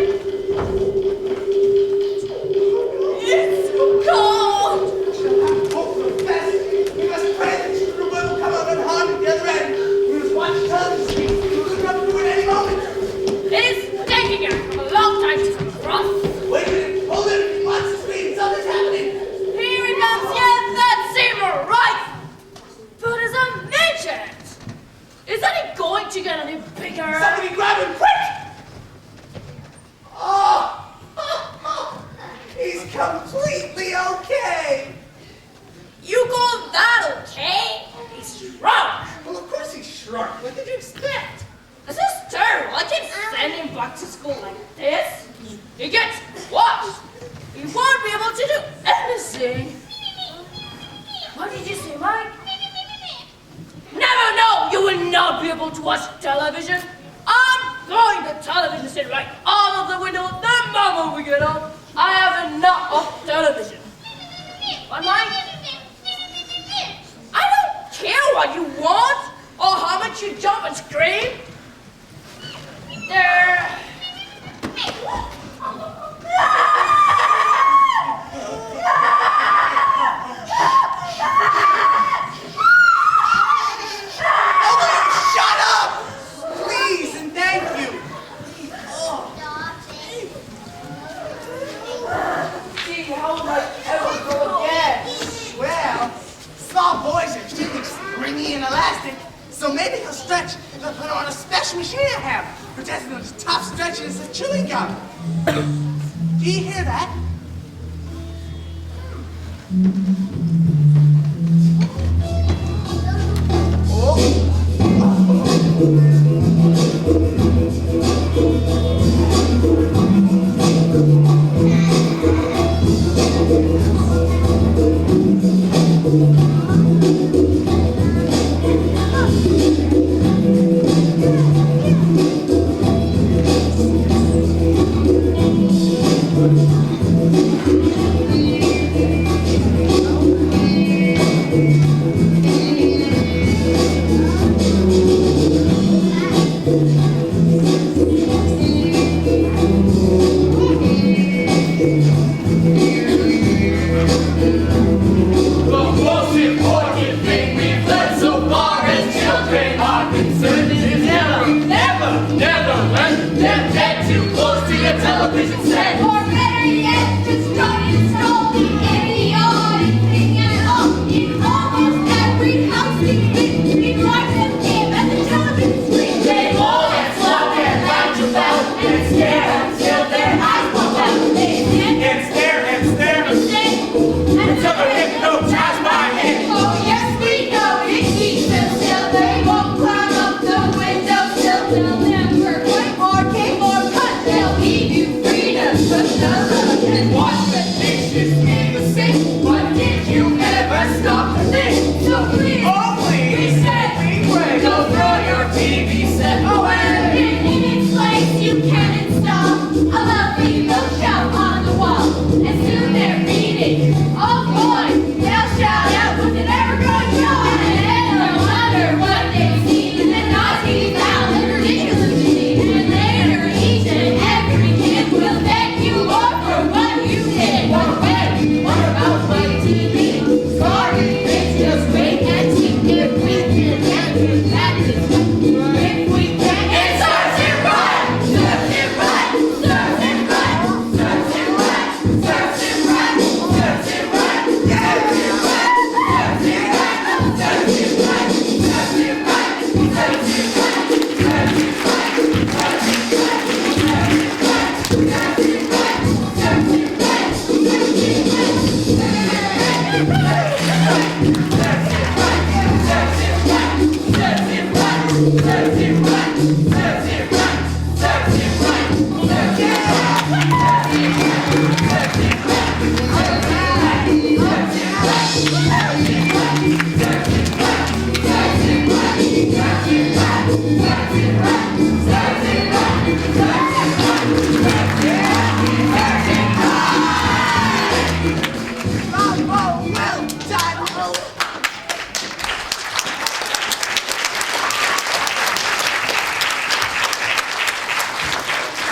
It's cold! We shall have hope for the best. We must pray that children will come out unharmed at the other end. We must watch television. We could come to it any moment. It's taking us a long time to come across. Wait a minute. Hold it. Watch the screen. Something's happening. Here he comes, yes, that seemed right. But as I mentioned, isn't it going to get any bigger? Somebody grab him quick! Oh! He's completely okay! You call that okay? He's shrunk. Well, of course he shrunk. What did you expect? This is terrible. I can't send him back to school like this. He gets watched. He won't be able to do anything. What did you say, Mike? Never, no! You will not be able to watch television. I'm going to television set right out of the window the moment we get home. I have enough of television. But Mike, I don't care what you want or how much you jump and scream. There. Shut up! Please and thank you. Gee, how would I ever go again? Well, small boys are usually springy and elastic, so maybe he'll stretch and they'll put him on a special machine I have for testing those tough stretches of chewing gum. Do you hear that? great heart can certainly never let them get too close to your television set. Or better yet, just don't install the idiotic thing at all. In almost every house we live, we drive them in at the television screen. They all and slap and round your belt and stare until their eyes pop out. They And stare until they're hypnotized by it. Oh yes, we know it keeps them still. They won't climb up the windowsill. They'll never play more game or cut. They'll leave you free to push the look and watch the dishes in the sink. But did you ever stop to think? So please, we said, go throw your TV set away. In its place you can install a lovely bookshelf on the wall. And soon they're reading. Oh boy, they'll shout out, was it ever going to go? And they'll wonder what they've seen. And the Nazis out, the ridiculous machine. And later each and every kid will thank you, Lord, for what you did. But wait, what about my TV? Sorry, it's just wait and see if we can answer that. If we can, it serves it right, serves it right, serves it right, serves it right, serves it right, serves it right, serves it right, serves it right, serves it right, serves it right, serves it right, serves it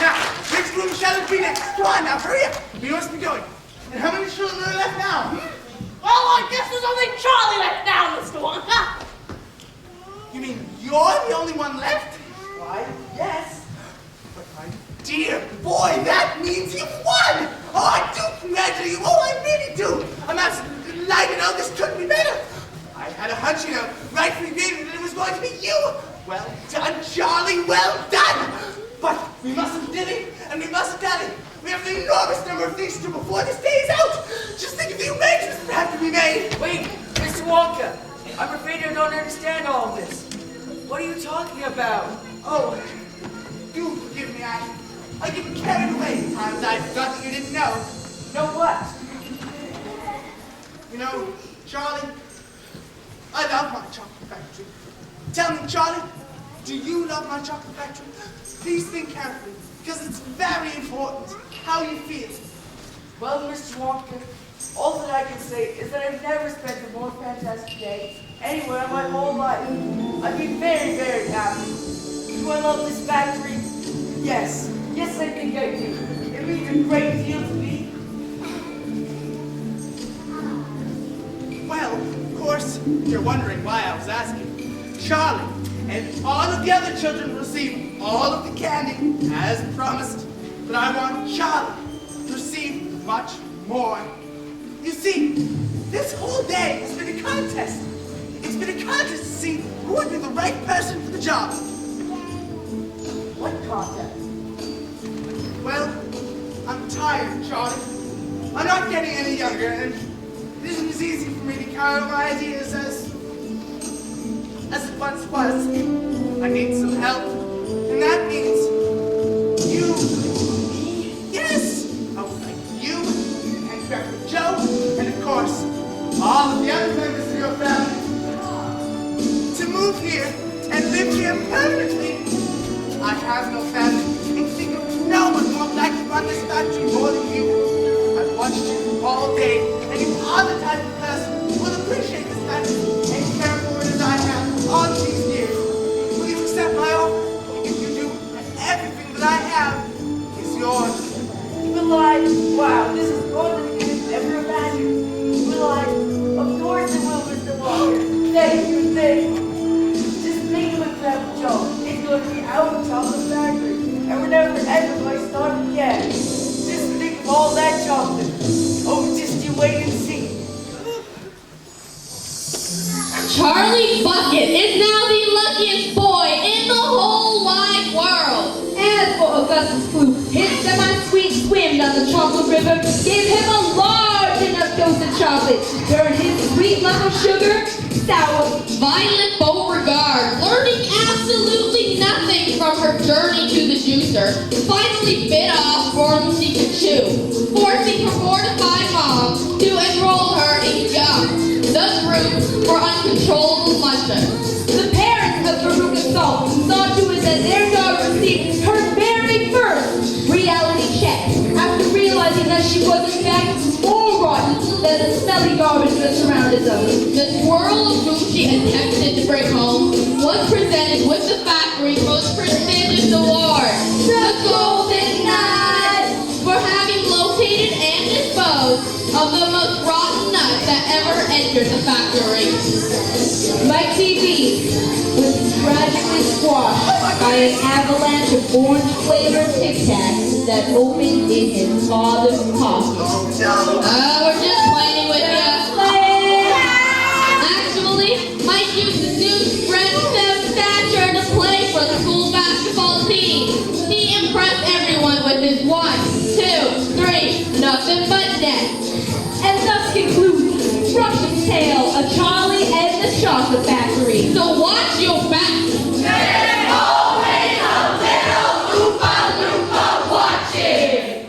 Now, which room shall it be next? Come on now, hurry up. We must be going. And how many children are left now? Well, I guess there's only Charlie left now, Mr. Wonka. You mean you're the only one left? Why, yes. But my dear boy, that means you won! Oh, I do congratulate you. Oh, I really do. I'm absolutely delighted. Oh, this couldn't be better. I had a hunch, you know, right from the beginning that it was going to be you. Well done, Charlie. Well done. But we mustn't dilly and we mustn't dally. We have an enormous number of things to do before this day is out. Just think of the arrangements that have to be made. Wait, Mr. Wonka. I'm afraid I don't understand all of this. What are you talking about? Oh, do forgive me. I get carried away at times. I thought that you didn't know. Know what? You know, Charlie, I love my chocolate factory. Tell me, Charlie, do you love my chocolate factory? Please think carefully, because it's very important how you feel. Well, Mr. Wonka, all that I can say is that I've never spent a more fantastic day anywhere in my whole life. I've been very, very happy. Do I love this factory? Yes. Yes, I think I do. It means a great deal to me. Well, of course, you're wondering why I was asking. Charlie and all of the other children receive all of the candy as promised, but I want Charlie to receive much more. You see, this whole day has been a contest. It's been a contest to see who would be the right person for the job. What contest? Well, I'm tired, Charlie. I'm not getting any younger, and it isn't as easy for me to carry out my ideas as it once was. I need some help, and that means you. Yes! I would like you, and Veruca Joe, and of course, all of the other members of your family to move here and live here permanently. I have no family, and think of no one more likely to run this factory more than you. I've watched you all day, and you are the type of person who will appreciate this factory and care for it as I have all these years. Will you accept my offer? If you do, and everything that I have is yours. Will I? Wow, this is more than you could ever imagine. Will I? Of course it will, Mr. Walker. Thank you, thank you. Just Charlie Bucket is now the luckiest boy in the whole wide world. As for Augustus Clue, his semi-sweet swim down the chocolate river gave him a large enough dose of chocolate to turn his sweet love of sugar sour. Violet Beauregard, learning absolutely nothing from her journey to the juicer, finally bit off more than she could chew, forcing her mortified mom to enroll her in GUM, the group for uncontrollable munchers. The parents of Veruca saw to it that their daughter received her very first reality check after realizing that she was in fact more rotten than the smelly garbage that surrounded them. The swirl of whom she attempted to bring home was presented with the factory's most prestigious award, the Golden Nut, for having located and disposed of the most rotten nut that ever entered the factory. My Teavee was tragically squashed by an avalanche of orange-flavored Tic Tacs that opened in his father's pocket. We're just playing with ya. Actually, Mike used to do spread his stature to play for the school basketball team. He impressed everyone with his 1, 2, 3, nothing but net. And thus concludes Russia's tale of Charlie and the Chocolate Factory. So watch your back. There's always a little Oompa Loompa watching.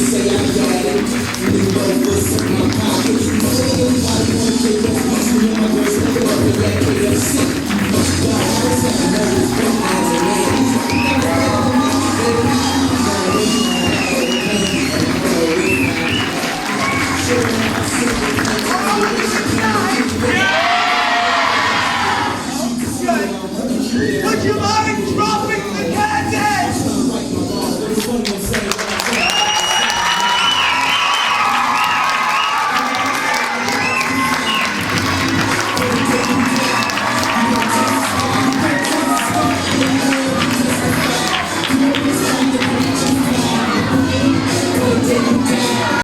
Say I got it.